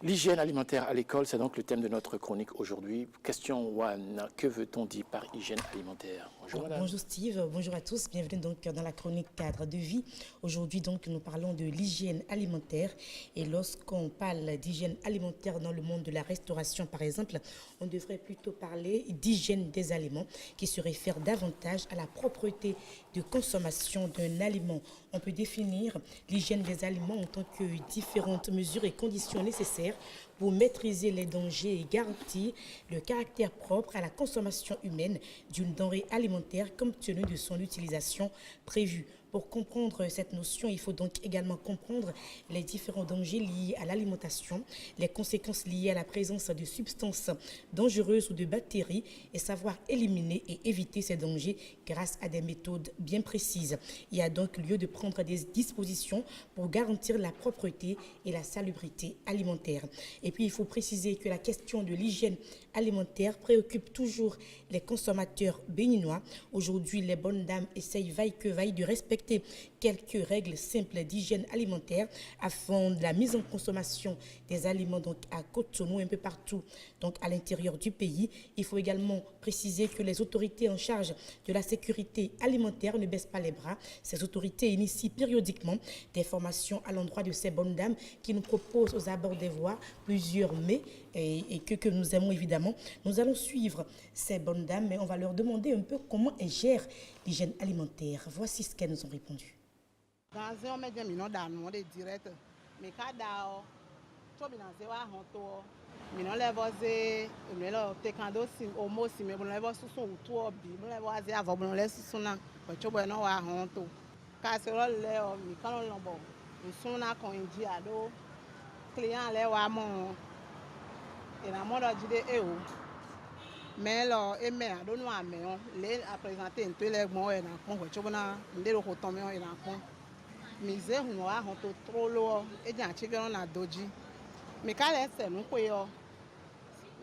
L'hygiène alimentaire à l'école, c'est donc le thème de notre chronique aujourd'hui. Question 1, que veut-on dire par hygiène alimentaire? Bonjour madame. Bonjour Steve, bonjour à tous, bienvenue donc dans la chronique cadre de vie. Aujourd'hui donc nous parlons de l'hygiène alimentaire et lorsqu'on parle d'hygiène alimentaire dans le monde de la restauration par exemple, on devrait plutôt parler d'hygiène des aliments qui se réfère davantage à la propreté de consommation d'un aliment. On peut définir l'hygiène des aliments en tant que différentes mesures et conditions nécessaires pour maîtriser les dangers et garantir le caractère propre à la consommation humaine d'une denrée alimentaire compte tenu de son utilisation prévue. Pour comprendre cette notion, il faut donc également comprendre les différents dangers liés à l'alimentation, les conséquences liées à la présence de substances dangereuses ou de bactéries et savoir éliminer et éviter ces dangers grâce à des méthodes bien précises. Il y a donc lieu de prendre des dispositions pour garantir la propreté et la salubrité alimentaire. Et puis, il faut préciser que la question de l'hygiène alimentaire préoccupe toujours les consommateurs béninois. Aujourd'hui, les bonnes dames essayent vaille que vaille de respecter quelques règles simples d'hygiène alimentaire afin de la mise en consommation des aliments donc à Cotonou, un peu partout donc à l'intérieur du pays. Il faut également préciser que les autorités en charge de la sécurité alimentaire ne baissent pas les bras. Ces autorités initient périodiquement des formations à l'endroit de ces bonnes dames qui nous proposent aux abords des voies plusieurs mets et que nous aimons évidemment. Nous allons suivre ces bonnes dames, mais on va leur demander un peu comment elles gèrent l'hygiène alimentaire. Voici ce qu'elles nous ont répondu. Mais là, et mais à donner un méon, les à présenter un peu les mots et un con, tu vois, on dit le coton et un con. Misère, on a honte trop lourd et d'un chicken on a doji. Mais quand elle est, nous pouvons.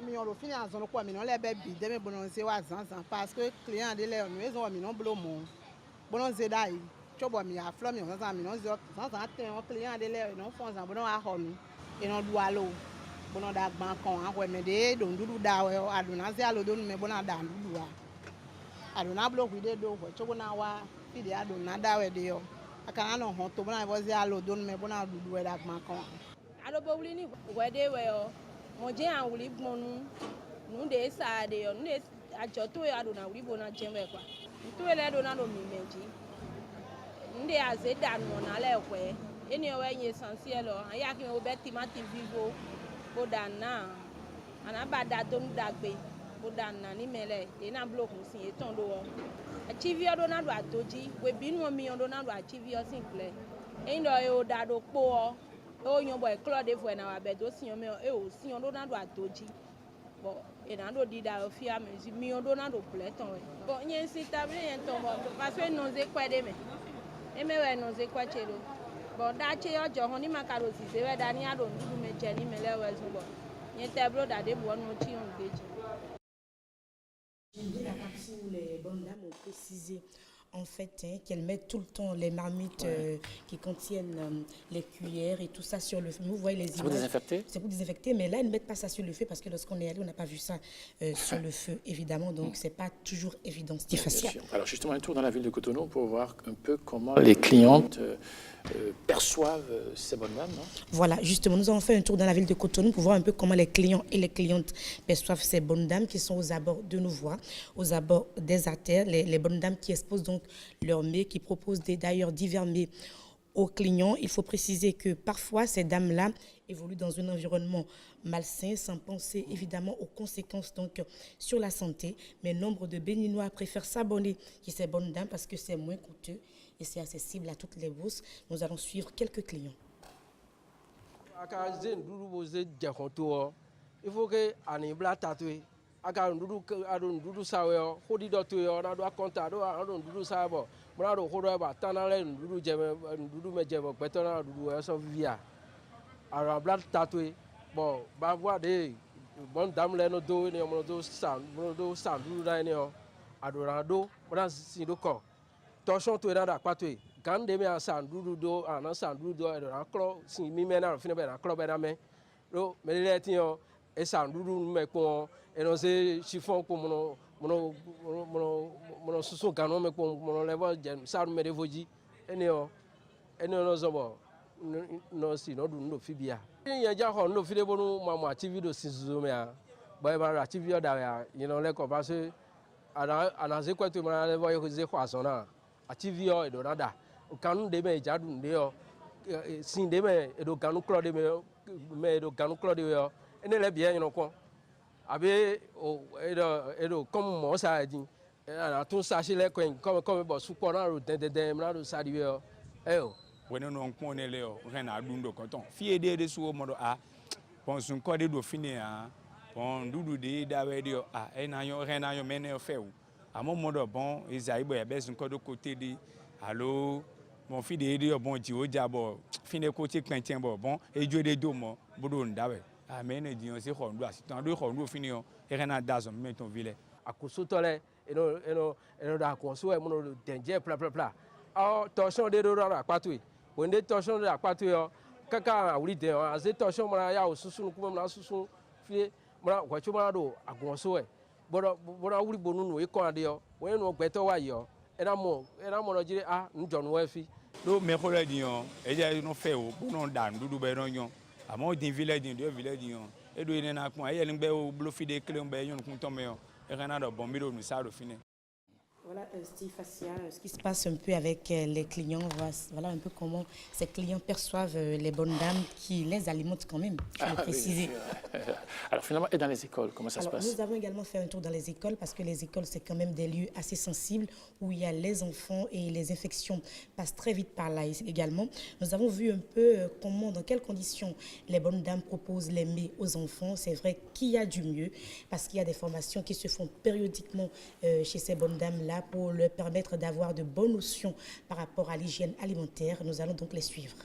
Mais on le finit en zone quoi, mais non les bébés, demain bon on saitว่าparce que client de l'air, nous ont mis non blomo. Bon on sait d'ailleurs, tu vois, mais à fleur, mais on s'en mis non zéro, sans un client de l'air, non font en bon à honu et non doit l'eau. Bon da bankon an we me de don dudu da we aduna se alo don me bona da dudu wa aduna block we de do we chogo na wa fi de aduna da we de yo aka na hon to bona we se alo don me bona dudu we da bankon alo bo wuli ni we de we yo mo je an wuli gbonu nu de sa de yo nu de ajo to yo aduna wuli bona je we kwa to le do na do mi meji nde aze da nu na le kwe eni we yin essentiel o aya ki o be timati vivo bodana anabada don dagbe bodana ni mele e na block nsin e ton do wo achieve yo do na do atoji we binu mi yo do na do achieve yo simple e ndo e o da do po o yan boy cloud e fo na wa be do sin me e o sin yo do na do atoji bo e na do di da o fi amezi mi yo do na do pleton we bo yen si table yen ton bo parce que non ze kwa de me e me we non ze kwa chelo bon da che yo jo honi makaro si se we da ni ado ndudu me je ni mele we so bo yen tableau da de bo no ti on beji. J'aime bien la partie où les bonnes dames ont précisé en fait qu'elles mettent tout le temps les marmites qui contiennent les cuillères et tout ça sur le feu. Vous voyez les images. C'est pour désinfecter? C'est pour désinfecter, mais là, elles ne mettent pas ça sur le feu parce que lorsqu'on est allé, on n'a pas vu ça sur le feu, évidemment. Donc, ce n'est pas toujours évident. C'est facile. Alors, justement, un tour dans la ville de Cotonou pour voir un peu comment les clientes perçoivent ces bonnes dames, non? Voilà, justement, nous avons fait un tour dans la ville de Cotonou pour voir un peu comment les clients et les clientes perçoivent ces bonnes dames qui sont aux abords de nos voies, aux abords des artères, les bonnes dames qui exposent donc leurs mets, qui proposent d'ailleurs divers mets aux clients. Il faut préciser que parfois, ces dames-là évoluent dans un environnement malsain, sans penser évidemment aux conséquences donc, sur la santé. Mais nombre de Béninois préfèrent s'abonner à ces bonnes dames parce que c'est moins coûteux et c'est accessible à toutes les bourses. Nous allons suivre quelques clients. Il faut que Anibla tatoué. Aka ndudu sawe hodi dotu yo na do konta do ndudu sabo mona do hodo ba tanale ndudu me jeme petona ndudu so via ara blat tatoué bon ba voix de bon dame le no do ni mo do san ndudu da ni o adorado mona sin do ko torsion to da patoué gande me san ndudu do ana san ndudu do na klo sin mi me na fina be na klo be na me lo melele tiyo esa ndudu me ko eno se chiffon ko mono susu kanu me ko mono level jen sa me devoji eno no zobo no si no du no fibia yen ja ho no fide bonu mama tv do sinzu me a boy ma tv da ya you know le ko parce ana ze kwatu ma le boy ko ze kwa so na tv o do nada kanu de me ja du de yo sin de me do kanu klo de me do kanu klo de yo ene le bien you ko abe o edo comme mo sa di ana tun sa se le ko comme bo su po na ro den na ro sa di yo wena no nkon ne le o rena adundo konton fie de so mo do a pon sun ko de do fini a pon dudu de da we de a e na yo rena yo mene fe o amo mo do bon ezai bo e be sun ko do côté de allo mon fi de bon ji o jabo fini ko ti penten bo bon ejo de do mo bodo ndawe a mene di on se ko ndo asitan do ko ndo fini o rena dazo meton vile akoso tole eno da konso e mo no denje pla a torsion de do ra patu wende torsion de akpatu yo kaka awuri de o aze torsion mara ya osusu ku mara susu fie mara kwachu mara do agonso e boro awuri bonu no e ko ade yo we no gbeto wa yo era mo no jire a njo no efi do me ko le dion e je no fe o no da ndudu be no yon amo din village din dion e do ine na pon e ye ngbe o blo fi de kle ngbe yon kun to me yo e kana do bon mi do nu sa do fini. Voilà, Steve Fassia, ce qui se passe un peu avec les clients, voilà un peu comment ces clients perçoivent les bonnes dames qui les alimentent quand même, je le préciser. Oui. Alors finalement, et dans les écoles, comment ça se passe? Nous avons également fait un tour dans les écoles parce que les écoles, c'est quand même des lieux assez sensibles où il y a les enfants et les infections passent très vite par là également. Nous avons vu un peu comment, dans quelles conditions les bonnes dames proposent les mets aux enfants. C'est vrai qu'il y a du mieux parce qu'il y a des formations qui se font périodiquement chez ces bonnes dames-là pour leur permettre d'avoir de bonnes notions par rapport à l'hygiène alimentaire. Nous allons donc les suivre.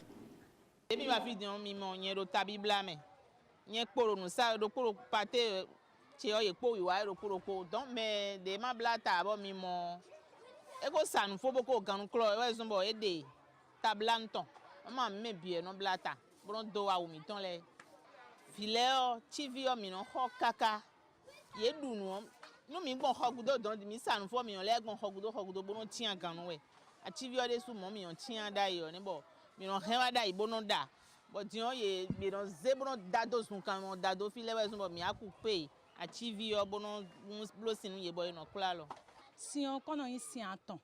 No mi gbon hogudo don mi sanu fo mi on le gbon hogudo bono tian ganu we ativi ode su mo mi on tian da yo ni bo mi on hewa da ibono da bo dion ye mi don ze bono dado sun kan on dado fi lewe sun bo mi aku pe ativi o bono blo sinu ye bo no kula lo si on kono yin si aton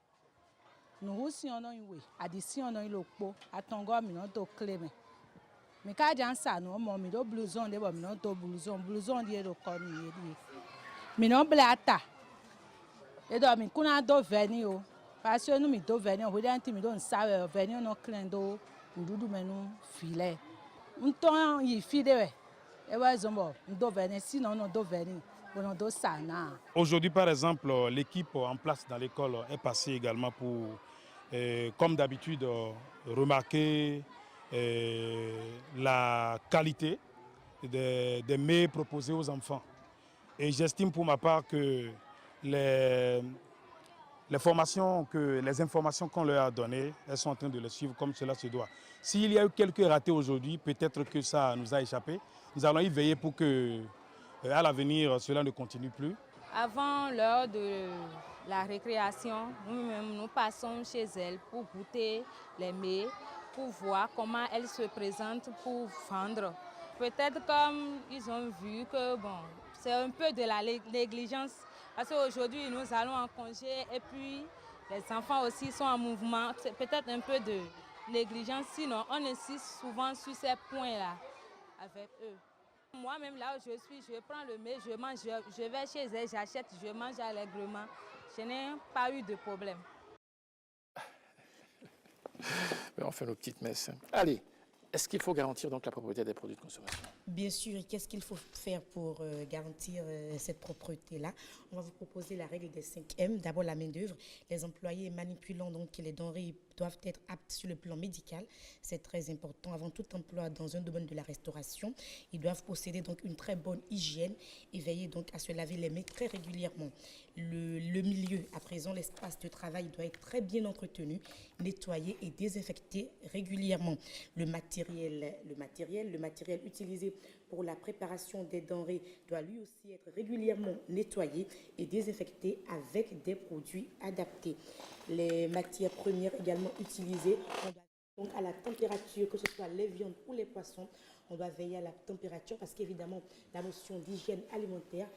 no si on no yin we adi si on no yin lopo atongo mi no to claim mi ka jan sa no mo mi do blouson de bo mi no to blouson de do ko mi ye mi non blata e do mi kuna do veni o parce que nous mi do veni o we dan ti mi do nsawe veni no clean do ndudu menu file nton yi fide we e wa zombo ndo veni sinon no do veni bon do sana. Aujourd'hui par exemple l'équipe en place dans l'école est passée également pour comme d'habitude remarquer la qualité des mets proposés aux enfants. Et j'estime pour ma part que les formations, les informations qu'on leur a données, elles sont en train de les suivre comme cela se doit. S'il y a eu quelques ratés aujourd'hui, peut-être que ça nous a échappé. Nous allons y veiller pour que, à l'avenir, cela ne continue plus. Avant l'heure de la récréation, nous-mêmes, nous passons chez elles pour goûter les mets, pour voir comment elles se présentent pour vendre. Peut-être comme ils ont vu que bon, c'est un peu de la négligence parce qu'aujourd'hui nous allons en congé et puis les enfants aussi sont en mouvement. C'est peut-être un peu de négligence, sinon on insiste souvent sur ces points-là avec eux. Moi-même là où je suis, je prends le mets, je mange, je vais chez elles, j'achète, je mange allègrement. Je n'ai pas eu de problème. On fait nos petites messes. Allez. Est-ce qu'il faut garantir donc la propriété des produits de consommation? Bien sûr, et qu'est-ce qu'il faut faire pour garantir cette propreté-là? On va vous proposer la règle des 5 M. D'abord, la main-d'œuvre. Les employés manipulant donc les denrées doivent être aptes sur le plan médical. C'est très important. Avant tout emploi dans un domaine de la restauration, ils doivent posséder donc une très bonne hygiène et veiller donc à se laver les mains très régulièrement. Le milieu, à présent, l'espace de travail doit être très bien entretenu, nettoyé et désinfecté régulièrement. Le matériel utilisé pour la préparation des denrées doit lui aussi être régulièrement nettoyé et désinfecté avec des produits adaptés. Les matières premières également utilisées, donc à la température, que ce soit les viandes ou les poissons, on doit veiller à la température parce qu'évidemment la notion d'hygiène alimentaire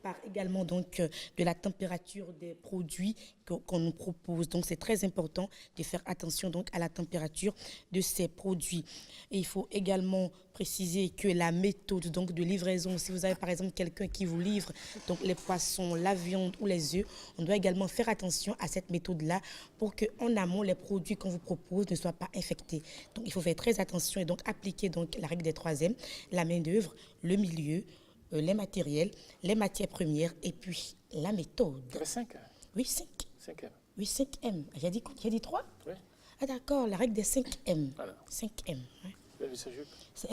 part également donc de la température des produits qu'on nous propose. Donc c'est très important de faire attention donc à la température de ces produits. Et il faut également préciser que la méthode donc de livraison, si vous avez par exemple quelqu'un qui vous livre donc les poissons, la viande ou les œufs, on doit également faire attention à cette méthode-là pour qu'en amont les produits qu'on vous propose ne soient pas infectés. Donc il faut faire très attention et donc appliquer donc la règle des 3 M, la main d'œuvre, le milieu, les matériels, les matières premières et puis la méthode. Il y avait 5. Oui, 5. 5 M. Oui, 5 M. J'ai dit 3 Oui. Ah d'accord, la règle des 5 M. Voilà. 5 M. Ouais. Vous avez vu ça, Jules?